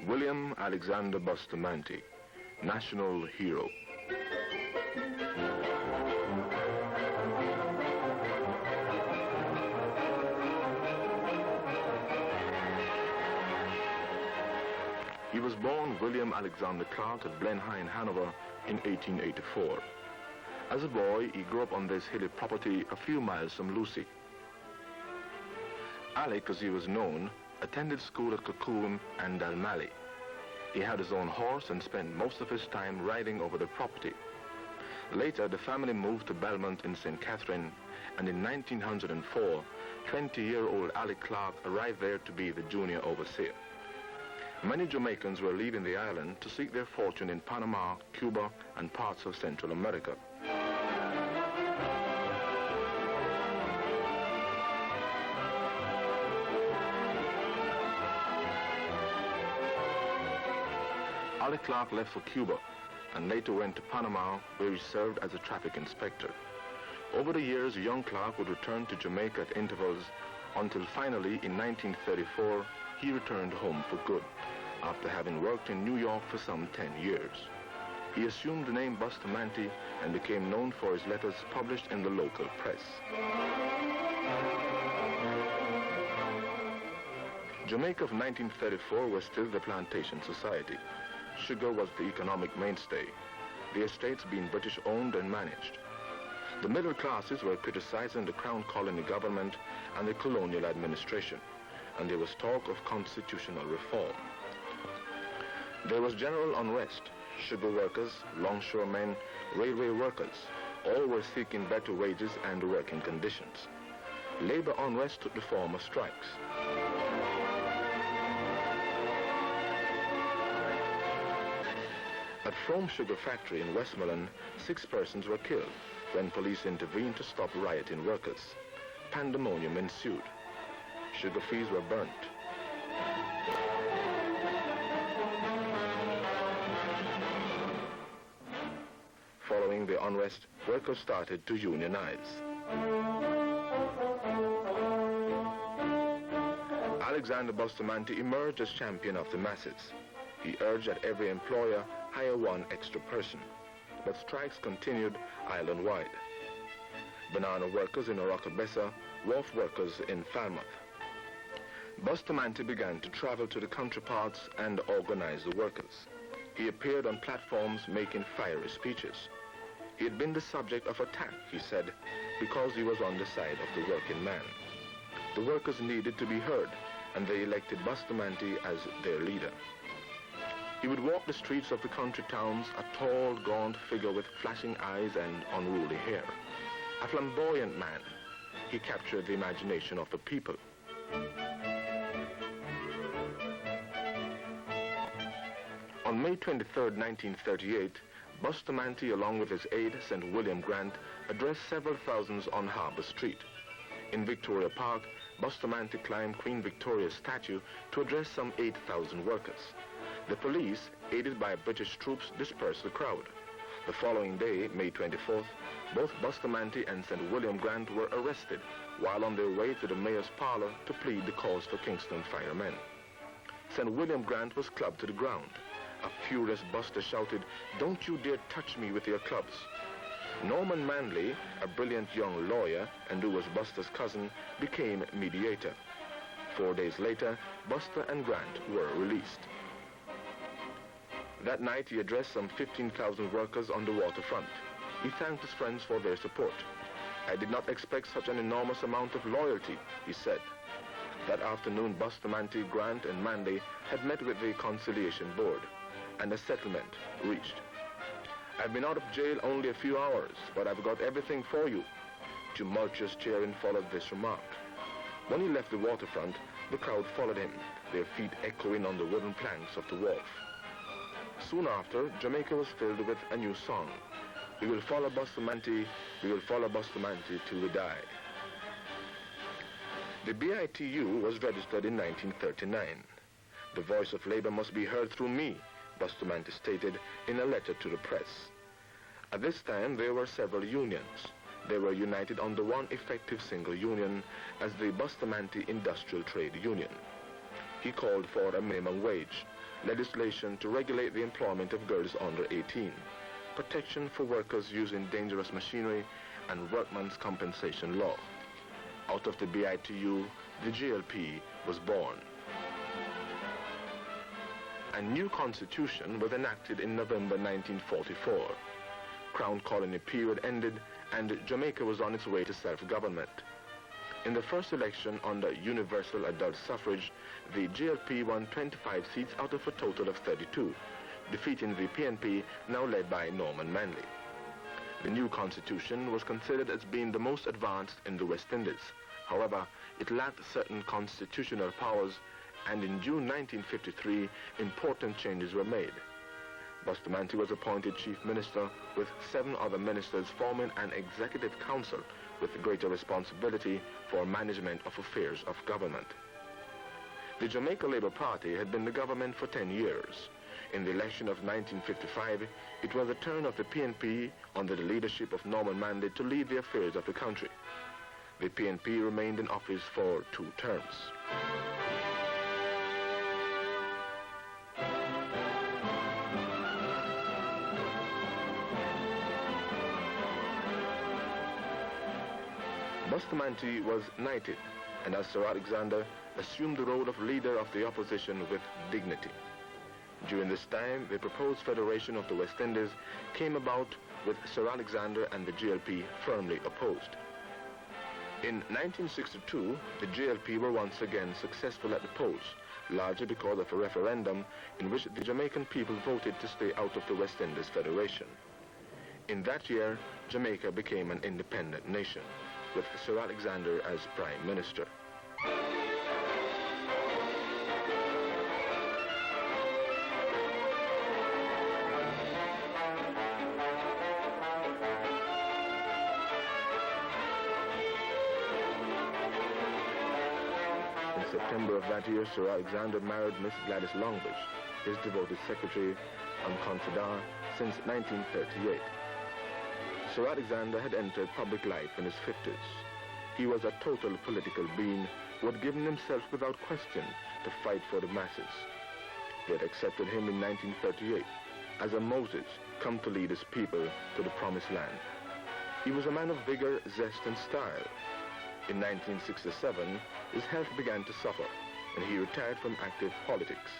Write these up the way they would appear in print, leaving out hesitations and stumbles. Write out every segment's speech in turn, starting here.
William Alexander Bustamante, national hero. He was born William Alexander Clark at Blenheim, Hanover in 1884. As a boy, he grew up on this hilly property a few miles from Lucy. Alec, as he was known, attended school at Cocoon and Dalmally. He had his own horse and spent most of his time riding over the property. Later, the family moved to Belmont in St. Catherine, and in 1904, 20-year-old Alec Clark arrived there to be the junior overseer. Many Jamaicans were leaving the island to seek their fortune in Panama, Cuba, and parts of Central America. Alec Clark left for Cuba and later went to Panama, where he served as a traffic inspector. Over the years, young Clark would return to Jamaica at intervals until finally, in 1934, he returned home for good, after having worked in New York for some 10 years. He assumed the name Bustamante and became known for his letters published in the local press. Jamaica of 1934 was still the plantation society. Sugar was the economic mainstay, the estates being British-owned and managed. The middle classes were criticizing the Crown Colony government and the colonial administration, and there was talk of constitutional reform. There was general unrest. Sugar workers, longshoremen, railway workers, all were seeking better wages and working conditions. Labor unrest took the form of strikes. At Frome Sugar Factory in Westmoreland, 6 persons were killed when police intervened to stop rioting workers. Pandemonium ensued. Sugar fields were burnt. Following the unrest, workers started to unionize. Alexander Bustamante emerged as champion of the masses. He urged that every employer hire 1 extra person, but strikes continued island-wide. Banana workers in Orocabessa, wharf workers in Falmouth. Bustamante began to travel to the country parts and organize the workers. He appeared on platforms making fiery speeches. He had been the subject of attack, he said, because he was on the side of the working man. The workers needed to be heard, and they elected Bustamante as their leader. He would walk the streets of the country towns, a tall, gaunt figure with flashing eyes and unruly hair. A flamboyant man, he captured the imagination of the people. On May 23, 1938, Bustamante, along with his aide, St. William Grant, addressed several thousands on Harbour Street. In Victoria Park, Bustamante climbed Queen Victoria's statue to address some 8,000 workers. The police, aided by British troops, dispersed the crowd. The following day, May 24th, both Bustamante and St. William Grant were arrested while on their way to the mayor's parlor to plead the cause for Kingston firemen. St. William Grant was clubbed to the ground. A furious Buster shouted, "Don't you dare touch me with your clubs." Norman Manley, a brilliant young lawyer and who was Buster's cousin, became mediator. 4 days later, Buster and Grant were released. That night, he addressed some 15,000 workers on the waterfront. He thanked his friends for their support. "I did not expect such an enormous amount of loyalty," he said. That afternoon, Bustamante, Grant, and Manley had met with the Conciliation Board, and a settlement reached. "I've been out of jail only a few hours, but I've got everything for you." Tumultuous cheering followed this remark. When he left the waterfront, the crowd followed him, their feet echoing on the wooden planks of the wharf. Soon after, Jamaica was filled with a new song. "We will follow Bustamante, we will follow Bustamante till we die." The BITU was registered in 1939. "The voice of labor must be heard through me," Bustamante stated in a letter to the press. At this time, there were several unions. They were united under one effective single union as the Bustamante Industrial Trade Union. He called for a minimum wage, legislation to regulate the employment of girls under 18, protection for workers using dangerous machinery, and workman's compensation law. Out of the BITU, the GLP was born. A new constitution was enacted in November 1944. Crown colony period ended and Jamaica was on its way to self-government. In the first election under universal adult suffrage, the GLP won 25 seats out of a total of 32, defeating the PNP, now led by Norman Manley. The new constitution was considered as being the most advanced in the West Indies. However, it lacked certain constitutional powers, and in June 1953, important changes were made. Bustamante was appointed chief minister, with 7 other ministers forming an executive council with greater responsibility for management of affairs of government. The Jamaica Labour Party had been the government for 10 years. In the election of 1955, it was the turn of the PNP, under the leadership of Norman Manley, to lead the affairs of the country. The PNP remained in office for 2 terms. Bustamante was knighted, and as Sir Alexander assumed the role of leader of the opposition with dignity. During this time, the proposed federation of the West Indies came about, with Sir Alexander and the GLP firmly opposed. In 1962, the GLP were once again successful at the polls, largely because of a referendum in which the Jamaican people voted to stay out of the West Indies Federation. In that year, Jamaica became an independent nation, with Sir Alexander as Prime Minister. In September of that year, Sir Alexander married Miss Gladys Longbush, his devoted secretary and confidant since 1938. Sir Alexander had entered public life in his 50s. He was a total political being who had given himself without question to fight for the masses. They had accepted him in 1938 as a Moses come to lead his people to the promised land. He was a man of vigor, zest, and style. In 1967, his health began to suffer, and he retired from active politics.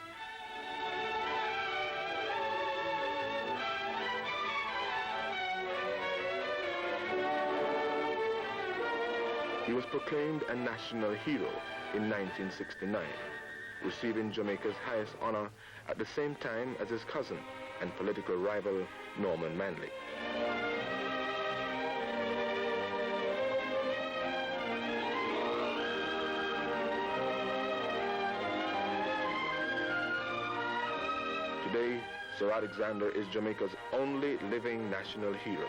He was proclaimed a national hero in 1969, receiving Jamaica's highest honor at the same time as his cousin and political rival, Norman Manley. Today, Sir Alexander is Jamaica's only living national hero.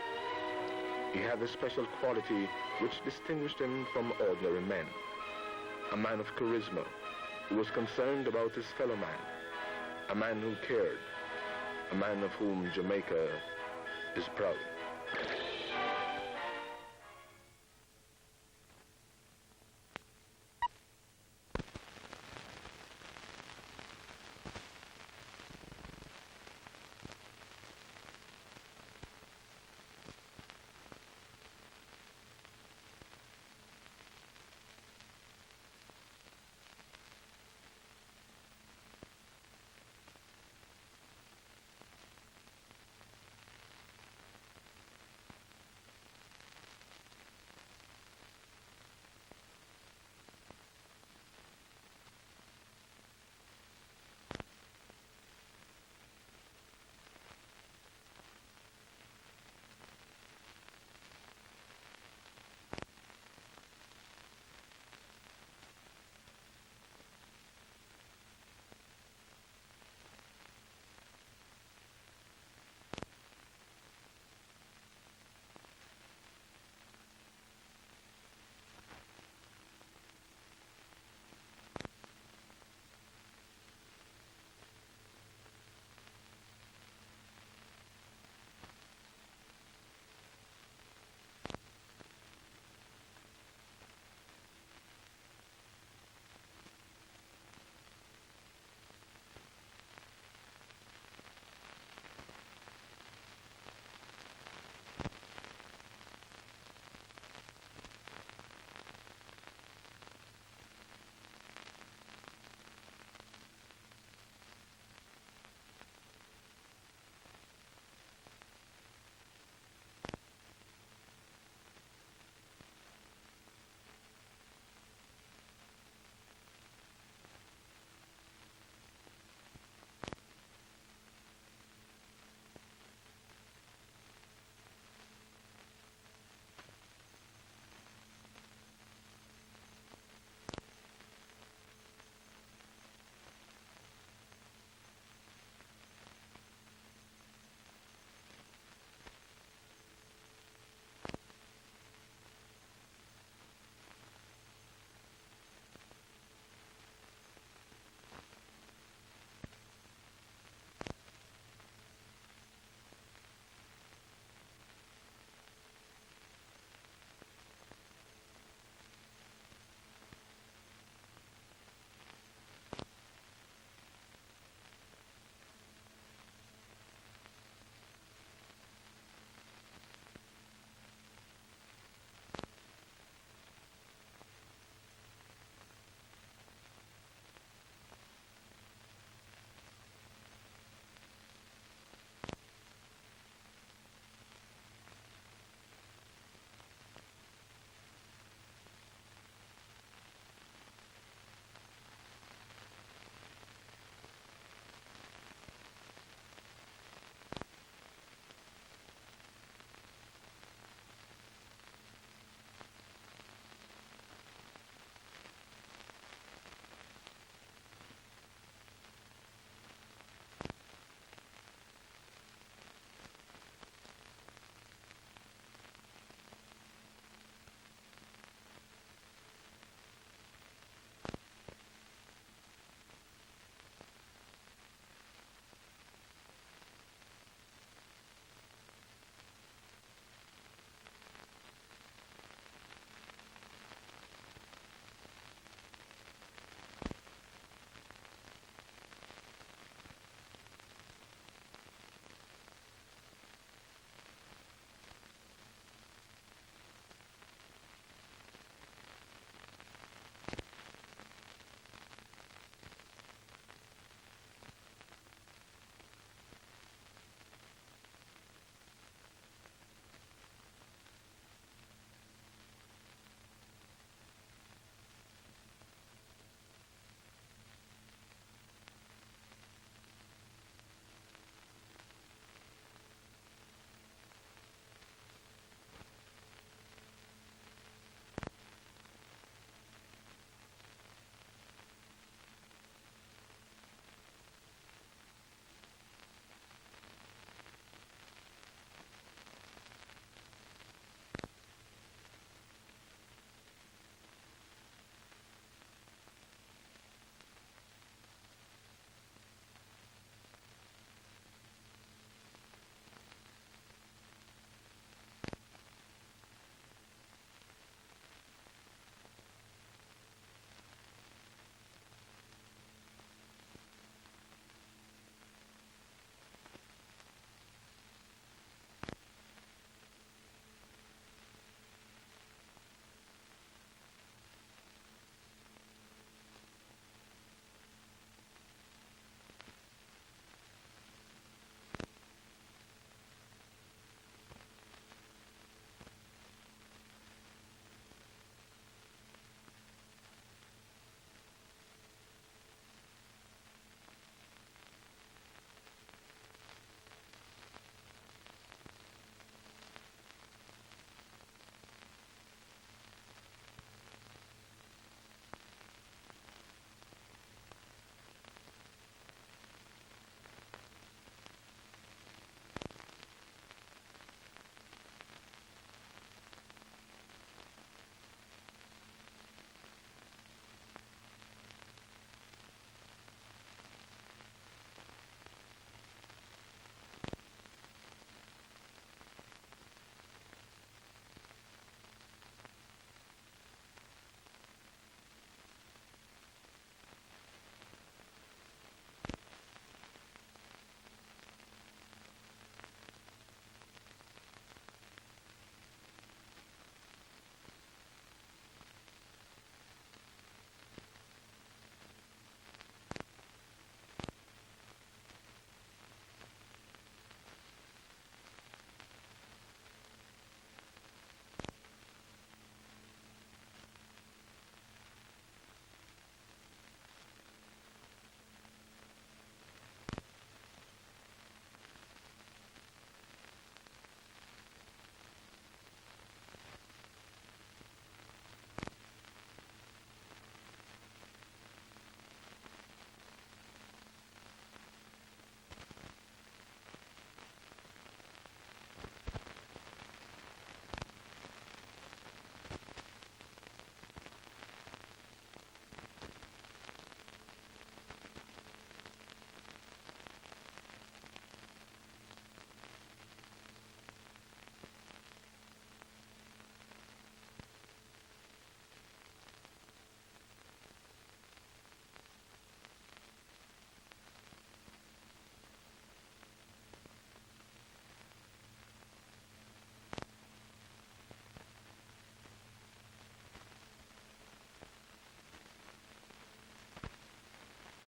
He had a special quality which distinguished him from ordinary men. A man of charisma, who was concerned about his fellow man. A man who cared. A man of whom Jamaica is proud.